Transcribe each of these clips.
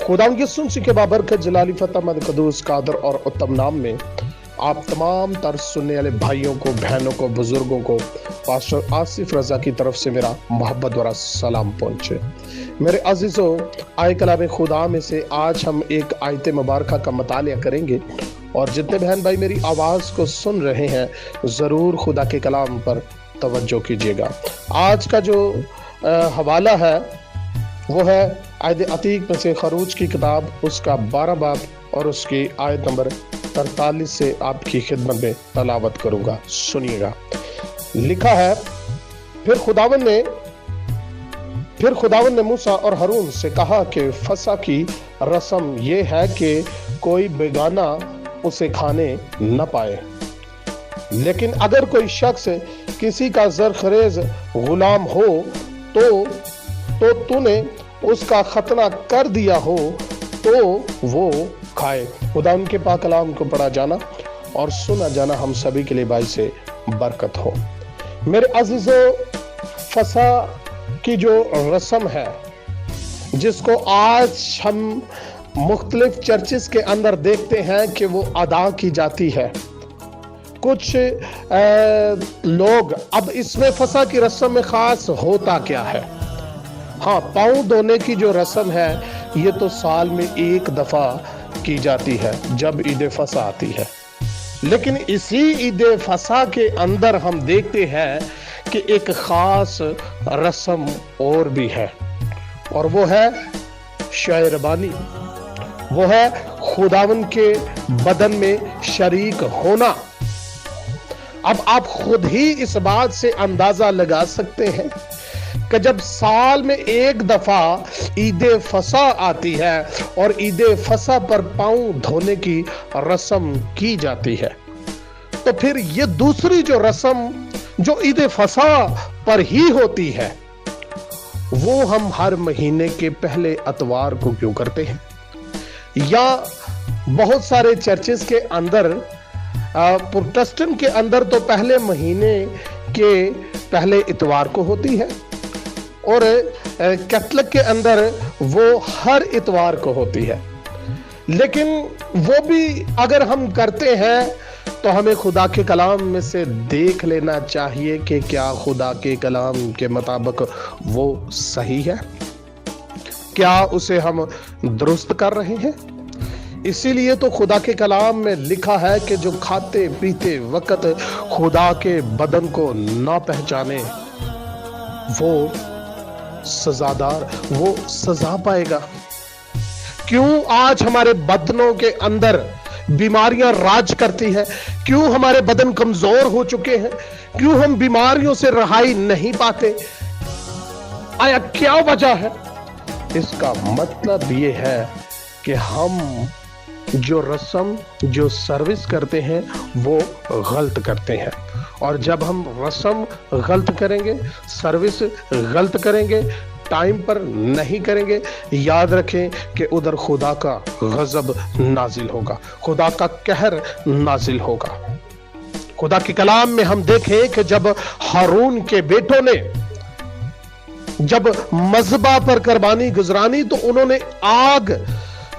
खुदा की सुनसी के बाबरकत जलाली फतह मद कदूस कादर और उत्तम नाम में आप तमाम तर सुनने वाले भाइयों को, बहनों को, बुजुर्गों को पास्टर आसिफ रजा की तरफ से मेरा मोहब्बत भरा सलाम पहुंचे। मेरे अजीजों, आए कलाम खुदा में से आज हम एक आयत मुबारका का मतालिया करेंगे और जितने बहन भाई मेरी आवाज को सुन रहे हैं जरूर खुदा के कलाम पर तवज्जो कीजिएगा। आज का जो हवाला है वो है आयत अतीक में से खरूज की किताब उसका 12 बाब और उसकी आयत नंबर 43 से आपकी खिदमत में तलावत करूंगा। सुनिएगा। लिखा है, फिर खुदावन ने मूसा और हारून से कहा कि फसा की रस्म ये है कि कोई बेगाना उसे खाने न पाए, लेकिन अगर कोई शख्स किसी का ज़रख़रेज़ गुलाम हो तो तूने उसका खतना कर दिया हो तो वो खाए। खुदा उनके पाक कलाम को पढ़ा जाना और सुना जाना हम सभी के लिए भाई से बरकत हो। मेरे अजीजों, फसा की जो रस्म है जिसको आज हम मुख्तलिफ चर्चेस के अंदर देखते हैं कि वो अदा की जाती है, कुछ लोग अब इसमें फसा की रस्म में खास होता क्या है। हाँ, पाँव धोने की जो रस्म है ये तो साल में एक दफा की जाती है जब ईद फसा आती है, लेकिन इसी ईद फसा के अंदर हम देखते हैं कि एक खास रस्म और भी है और वो है शायरबानी, वो है खुदावन के बदन में शरीक होना। अब आप खुद ही इस बात से अंदाजा लगा सकते हैं कि जब साल में एक दफा ईद फसा आती है और ईद फसा पर पांव धोने की रस्म की जाती है, तो फिर ये दूसरी जो रस्म जो ईद फसा पर ही होती है वो हम हर महीने के पहले इतवार को क्यों करते हैं? या बहुत सारे चर्चेस के अंदर, प्रोटेस्टेंट के अंदर तो पहले महीने के पहले इतवार को होती है और कैथलिक के अंदर वो हर इतवार को होती है। लेकिन वो भी अगर हम करते हैं तो हमें खुदा के कलाम में से देख लेना चाहिए कि क्या खुदा के कलाम के मुताबिक वो सही है, क्या उसे हम दुरुस्त कर रहे हैं। इसीलिए तो खुदा के कलाम में लिखा है कि जो खाते पीते वक्त खुदा के बदन को ना पहचाने वो सजादार, वो सजा पाएगा। क्यों आज हमारे बदनों के अंदर बीमारियां राज करती है? क्यों हमारे बदन कमजोर हो चुके हैं? क्यों हम बीमारियों से रहाई नहीं पाते? आया क्या वजह है? इसका मतलब ये है कि हम जो रस्म, जो सर्विस करते हैं वो गलत करते हैं। और जब हम रस्म गलत करेंगे, सर्विस गलत करेंगे, टाइम पर नहीं करेंगे, याद रखें कि उधर खुदा का गजब नाजिल होगा, खुदा का कहर नाजिल होगा। खुदा के कलाम में हम देखें कि जब हारून के बेटों ने जब मज़बा पर कुर्बानी गुजरानी तो उन्होंने आग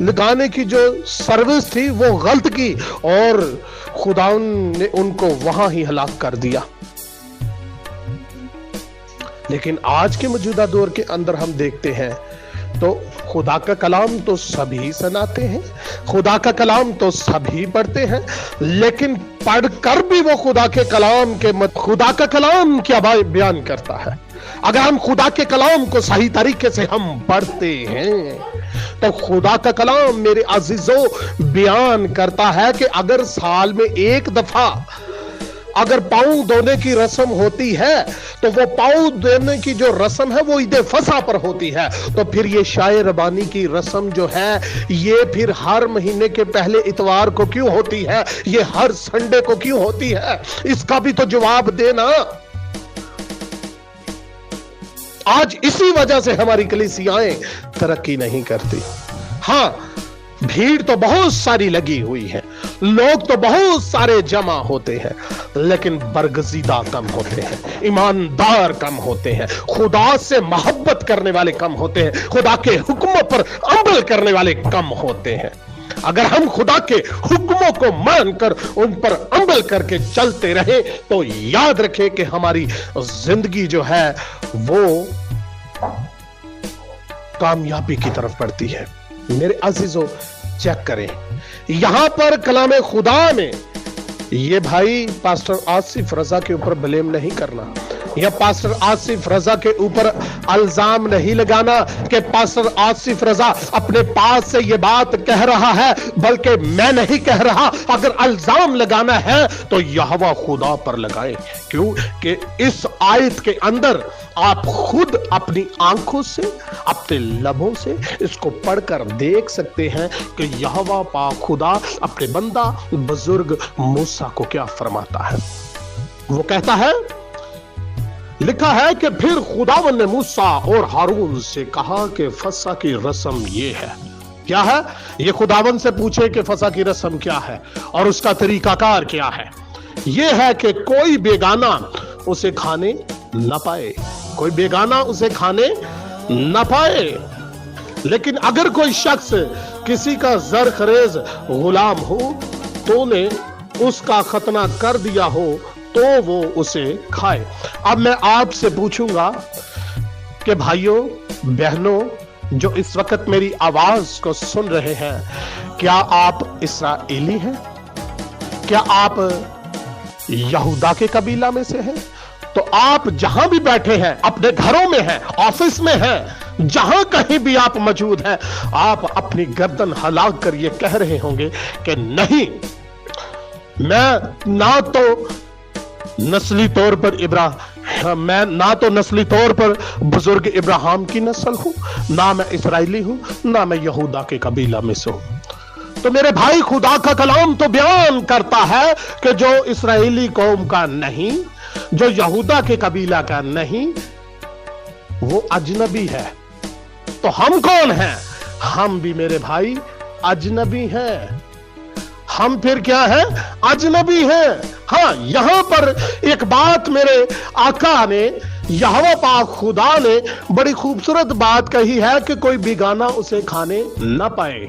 लगाने की जो सर्विस थी वो गलत की और खुदा ने उनको वहां ही हलाक कर दिया। लेकिन आज के मौजूदा दौर के अंदर हम देखते हैं तो खुदा का कलाम तो सभी सुनाते हैं, खुदा का कलाम तो सभी पढ़ते हैं, लेकिन पढ़कर भी वो खुदा के कलाम क्या बयान करता है। अगर हम खुदा के कलाम को सही तरीके से हम पढ़ते हैं तो खुदा का कलाम मेरे अजीजों बयान करता है कि अगर साल में एक दफा अगर पाँव धोने की रस्म होती है तो वो पाँव धोने की जो रस्म है वो ईद फसा पर होती है, तो फिर ये शायरबानी की रस्म जो है ये फिर हर महीने के पहले इतवार को क्यों होती है, ये हर संडे को क्यों होती है? इसका भी तो जवाब देना। आज इसी वजह से हमारी कलीसियाएं तरक्की नहीं करती। हाँ, भीड़ तो बहुत सारी लगी हुई है, लोग तो बहुत सारे जमा होते हैं, लेकिन बरगजीदा कम होते हैं, ईमानदार कम होते हैं, खुदा से मोहब्बत करने वाले कम होते हैं, खुदा के हुक्म पर अमल करने वाले कम होते हैं। अगर हम खुदा के हुक्मों को मानकर उन पर अमल करके चलते रहे तो याद रखें कि हमारी जिंदगी जो है वो कामयाबी की तरफ बढ़ती है। मेरे अजीजों, चेक करें यहां पर कलाम खुदा में, ये भाई पास्टर आसिफ रजा के ऊपर ब्लेम नहीं करना, या पास्टर आसिफ रजा के ऊपर इल्जाम नहीं लगाना कि पास्टर आसिफ रजा अपने पास से ये बात कह रहा है, बल्कि मैं नहीं कह रहा। अगर इल्जाम लगाना है तो यहोवा खुदा पर लगाएं। क्यों कि इस आयत के अंदर आप खुद अपनी आंखों से, अपने लबों से इसको पढ़कर देख सकते हैं कि यहोवा पाक खुदा अपने बंदा बुजुर्ग मूसा को क्या फरमाता है। वो कहता है, लिखा है कि फिर खुदावन ने मूसा और हारून से कहा कि फसा की रस्म ये है। क्या है? ये खुदावन से पूछे कि फसा की रस्म क्या है और उसका तरीकाकार क्या है। ये है कि कोई बेगाना उसे खाने न पाए, कोई बेगाना उसे खाने न पाए। लेकिन अगर कोई शख्स किसी का ज़रख़रेज़ गुलाम हो तो ने उसका खतना कर दिया हो तो वो उसे खाए। अब मैं आपसे पूछूंगा कि भाइयों बहनों जो इस वक्त मेरी आवाज को सुन रहे हैं, क्या आप इस्राएली हैं? क्या आप यहूदा के कबीला में से हैं? तो आप जहां भी बैठे हैं, अपने घरों में हैं, ऑफिस में हैं, जहां कहीं भी आप मौजूद हैं, आप अपनी गर्दन हिला कर ये कह रहे होंगे कि नहीं, मैं ना तो नस्ली तौर पर मैं ना तो नस्ली तौर पर बुजुर्ग इब्राहिम की नस्ल हूं, ना मैं इस्राएली हूं, ना मैं यहूदा के कबीला में से हूं। तो मेरे भाई, खुदा का कलाम तो बयान करता है कि जो इस्राएली कौम का नहीं, जो यहूदा के कबीला का नहीं, वो अजनबी है। तो हम कौन हैं? हम भी मेरे भाई अजनबी हैं। हम फिर क्या है? अजनबी हैं। हाँ, यहां पर एक बात मेरे आका ने, यहोवा पाक खुदा ने बड़ी खूबसूरत बात कही है कि कोई बेगाना उसे खाने न पाए।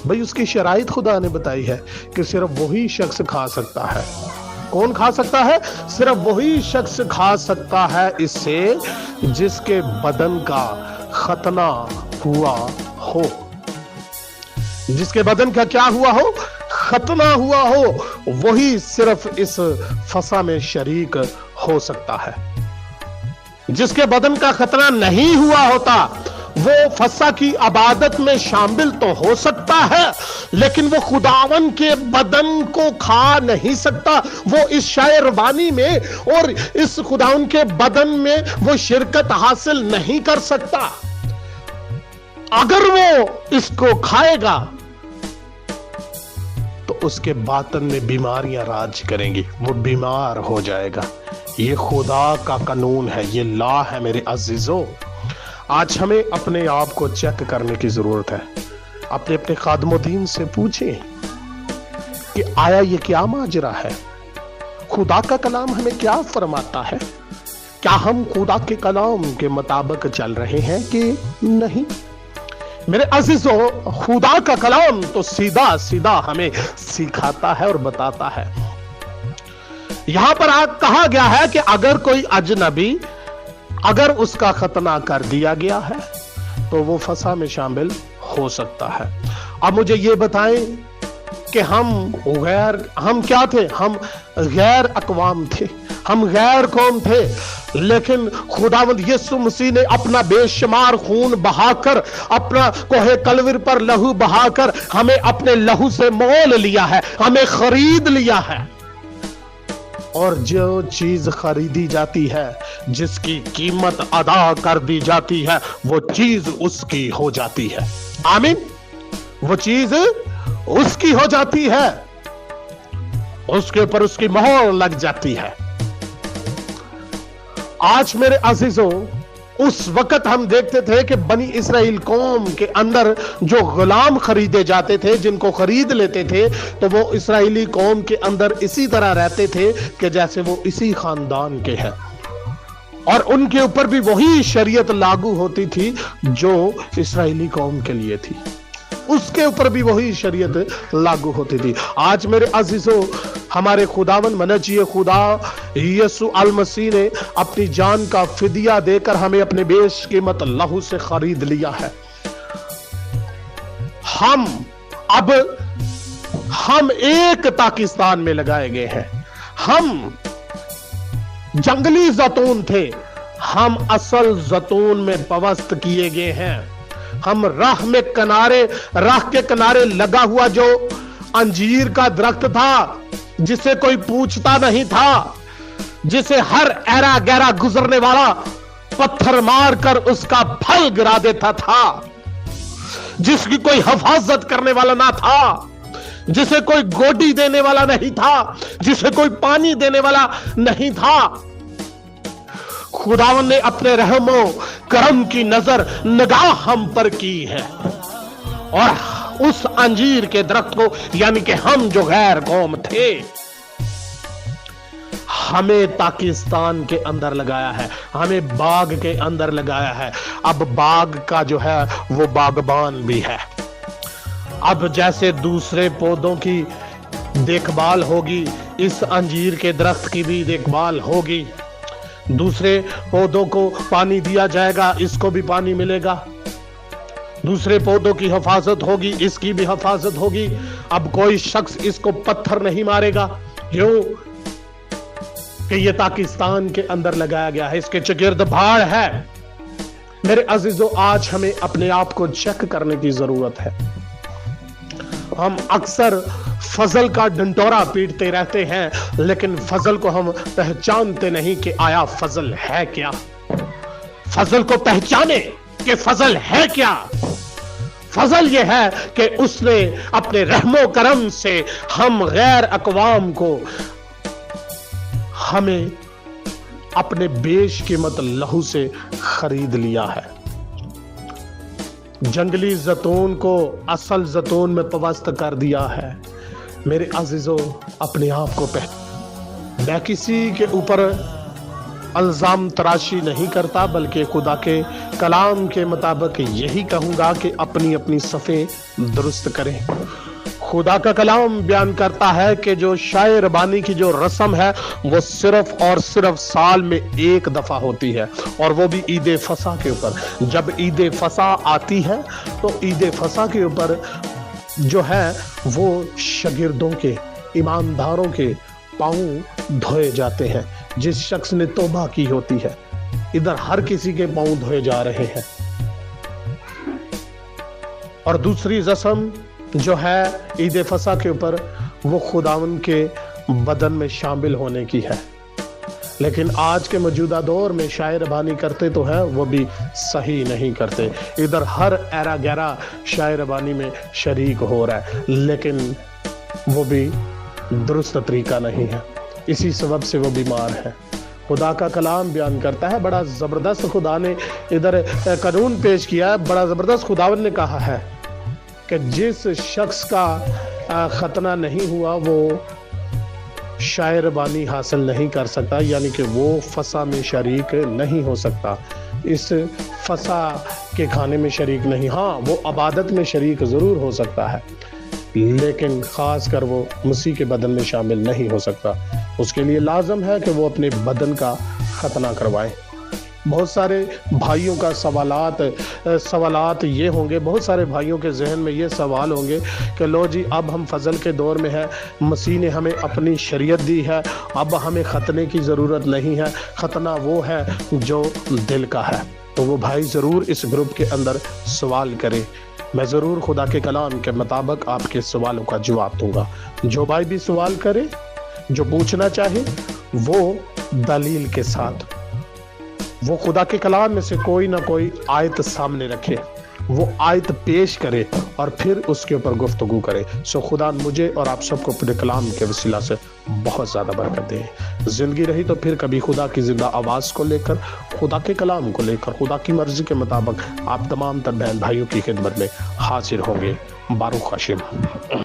भाई उसकी शराइत खुदा ने बताई है कि सिर्फ वही शख्स खा सकता है। कौन खा सकता है? सिर्फ वही शख्स खा सकता है इससे जिसके बदन का खतना हुआ हो। जिसके बदन का क्या हुआ हो? खतना हुआ हो, वही सिर्फ इस फसा में शरीक हो सकता है। जिसके बदन का खतना नहीं हुआ होता वो फसा की इबादत में शामिल तो हो सकता है, लेकिन वो खुदावन के बदन को खा नहीं सकता। वो इस शायरबानी में और इस खुदावन के बदन में वो शिरकत हासिल नहीं कर सकता। अगर वो इसको खाएगा तो उसके बातन में बीमारियां राज करेंगी, वो बीमार हो जाएगा। ये खुदा का कानून है, ये लॉ है मेरे अजीजों। आज हमें अपने आप को चेक करने की जरूरत है। अपने अपने खादमुद्दीन से पूछें कि आया ये क्या माजरा है, खुदा का कलाम हमें क्या फरमाता है। क्या हम खुदा के कलाम के मुताबिक चल रहे हैं कि नहीं? मेरे अजीजों, खुदा का कलाम तो सीधा सीधा हमें सिखाता है और बताता है। यहां पर कहा गया है कि अगर कोई अजनबी, अगर उसका खतना कर दिया गया है तो वो फसा में शामिल हो सकता है। अब मुझे ये बताएं कि हम क्या थे? हम गैर अकवाम थे, हम गैर कौम थे, लेकिन खुदावंद यीशु मसीह ने अपना बेशुमार खून बहाकर, अपना कोहे कलवर पर लहू बहाकर हमें अपने लहू से मोल लिया है, हमें खरीद लिया है। और जो चीज खरीदी जाती है, जिसकी कीमत अदा कर दी जाती है, वो चीज उसकी हो जाती है। आमीन। वो चीज उसकी हो जाती है, उसके ऊपर उसकी मोहर लग जाती है। आज मेरे अजीजों, उस वक्त हम देखते थे कि बनी इस्राएल कौम के अंदर जो गुलाम खरीदे जाते थे, जिनको खरीद लेते थे, तो वो इस्राएली कौम के अंदर इसी तरह रहते थे कि जैसे वो इसी खानदान के हैं। اور ان کے اوپر بھی وہی شریعت لاگو ہوتی تھی جو اسرائیلی قوم کے لیے تھی، اس کے اوپر بھی وہی شریعت لاگو ہوتی تھی۔ آج میرے عزیزو، ہمارے خداوند منجی خدا یسوع المسیح نے اپنی جان کا فدیہ دے کر ہمیں اپنے بیش قیمت لہو سے خرید لیا ہے۔ ہم ایک پاکستان میں لگائے گئے ہیں، ہم جنگلی زیتون تھے، ہم اصل زیتون میں پوست کیے گئے ہیں۔ ہم راہ کے کنارے لگا ہوا جو انجیر کا درخت تھا، جسے کوئی پوچھتا نہیں تھا، جسے ہر ایرا گیرا گزرنے والا پتھر مار کر اس کا پھل گرا دیتا تھا، جس کی کوئی حفاظت کرنے والا نہ تھا، جسے کوئی گوڈی دینے والا نہیں تھا، جسے کوئی پانی دینے والا نہیں تھا، خداوند نے اپنے رحم و کرم کی نگاہ ہم پر کی ہے، اور اس انجیر کے درخت کو، یعنی کہ ہم جو غیر قوم تھے، ہمیں پاکستان کے اندر لگایا ہے، ہمیں باغ کے اندر لگایا ہے۔ اب باغ کا جو ہے وہ باغبان بھی ہے۔ اب جیسے دوسرے پودوں کی دیکھ بھال ہوگی، اس انجیر کے درخت کی بھی دیکھ بھال ہوگی۔ دوسرے پودوں کو پانی دیا جائے گا، اس کو بھی پانی ملے گا۔ دوسرے پودوں کی حفاظت ہوگی، اس کی بھی حفاظت ہوگی۔ اب کوئی شخص اس کو پتھر نہیں مارے گا، کیوں کہ یہ پاکستان کے اندر لگایا گیا ہے، اس کے چگرد بھاڑ ہے۔ میرے عزیزو، آج ہمیں اپنے آپ کو چیک کرنے کی ضرورت ہے۔ ہم اکثر فضل کا ڈنڈورا پیٹتے رہتے ہیں، لیکن فضل کو ہم پہچانتے نہیں کہ آیا فضل ہے کیا۔ فضل کو پہچانے کہ فضل ہے کیا۔ فضل یہ ہے کہ اس نے اپنے رحم و کرم سے ہم غیر اقوام کو، ہمیں اپنے بیش قیمت لہو سے خرید لیا ہے۔ جنگلی زیتون کو اصل زیتون میں پوست کر دیا ہے۔ میرے عزیزو، اپنے آپ کو میں کسی کے اوپر الزام تراشی نہیں کرتا، بلکہ خدا کے کلام کے مطابق یہی کہوں گا کہ اپنی اپنی صفیں درست کریں۔ خدا کا کلام بیان کرتا ہے کہ جو شاعر بانی کی جو رسم ہے وہ صرف اور صرف سال میں ایک دفعہ ہوتی ہے، اور وہ بھی عید فصح کے اوپر۔ جب عید فصح آتی ہے تو عید فصح کے اوپر جو ہے وہ شاگردوں کے، ایمانداروں کے پاؤں دھوئے جاتے ہیں۔ جس شخص نے توبہ کی ہوتی ہے، ادھر ہر کسی کے پاؤں دھوئے جا رہے ہیں۔ اور دوسری رسم جو ہے عید فصح کے اوپر، وہ خداوند کے بدن میں شامل ہونے کی ہے۔ لیکن آج کے موجودہ دور میں شاعر بانی کرتے تو ہیں، وہ بھی صحیح نہیں کرتے۔ ادھر ہر ایرا گیرا شاعر بانی میں شریک ہو رہا ہے، لیکن وہ بھی درست طریقہ نہیں ہے، اسی سبب سے وہ بیمار ہے۔ خدا کا کلام بیان کرتا ہے، بڑا زبردست خدا نے ادھر قانون پیش کیا ہے، بڑا زبردست خداوند نے کہا ہے کہ جس شخص کا ختنہ نہیں ہوا وہ شاعر بانی حاصل نہیں کر سکتا، یعنی کہ وہ فصح میں شریک نہیں ہو سکتا، اس فصح کے کھانے میں شریک نہیں۔ ہاں، وہ عبادت میں شریک ضرور ہو سکتا ہے، لیکن خاص کر وہ مسیح کے بدن میں شامل نہیں ہو سکتا۔ اس کے لیے لازم ہے کہ وہ اپنے بدن کا ختنہ کروائے۔ بہت سارے بھائیوں کا سوالات یہ ہوں گے، بہت سارے بھائیوں کے ذہن میں یہ سوال ہوں گے کہ لو جی، اب ہم فضل کے دور میں ہیں، مسیح نے ہمیں اپنی شریعت دی ہے، اب ہمیں ختنے کی ضرورت نہیں ہے، ختنہ وہ ہے جو دل کا ہے۔ تو وہ بھائی ضرور اس گروپ کے اندر سوال کرے، میں ضرور خدا کے کلام کے مطابق آپ کے سوالوں کا جواب دوں گا۔ جو بھائی بھی سوال کرے، جو پوچھنا چاہے، وہ دلیل کے ساتھ، وہ خدا کے کلام میں سے کوئی نہ کوئی آیت سامنے رکھے، وہ آیت پیش کرے اور پھر اس کے اوپر گفتگو کرے۔ سو خدا مجھے اور آپ سب کو اپنے کلام کے وسیلہ سے بہت زیادہ برکت دے۔ زندگی رہی تو پھر کبھی خدا کی زندہ آواز کو لے کر، خدا کے کلام کو لے کر، خدا کی مرضی کے مطابق آپ تمام تر بہن بھائیوں کی خدمت میں حاضر ہوں گے۔ باروک ہاشم۔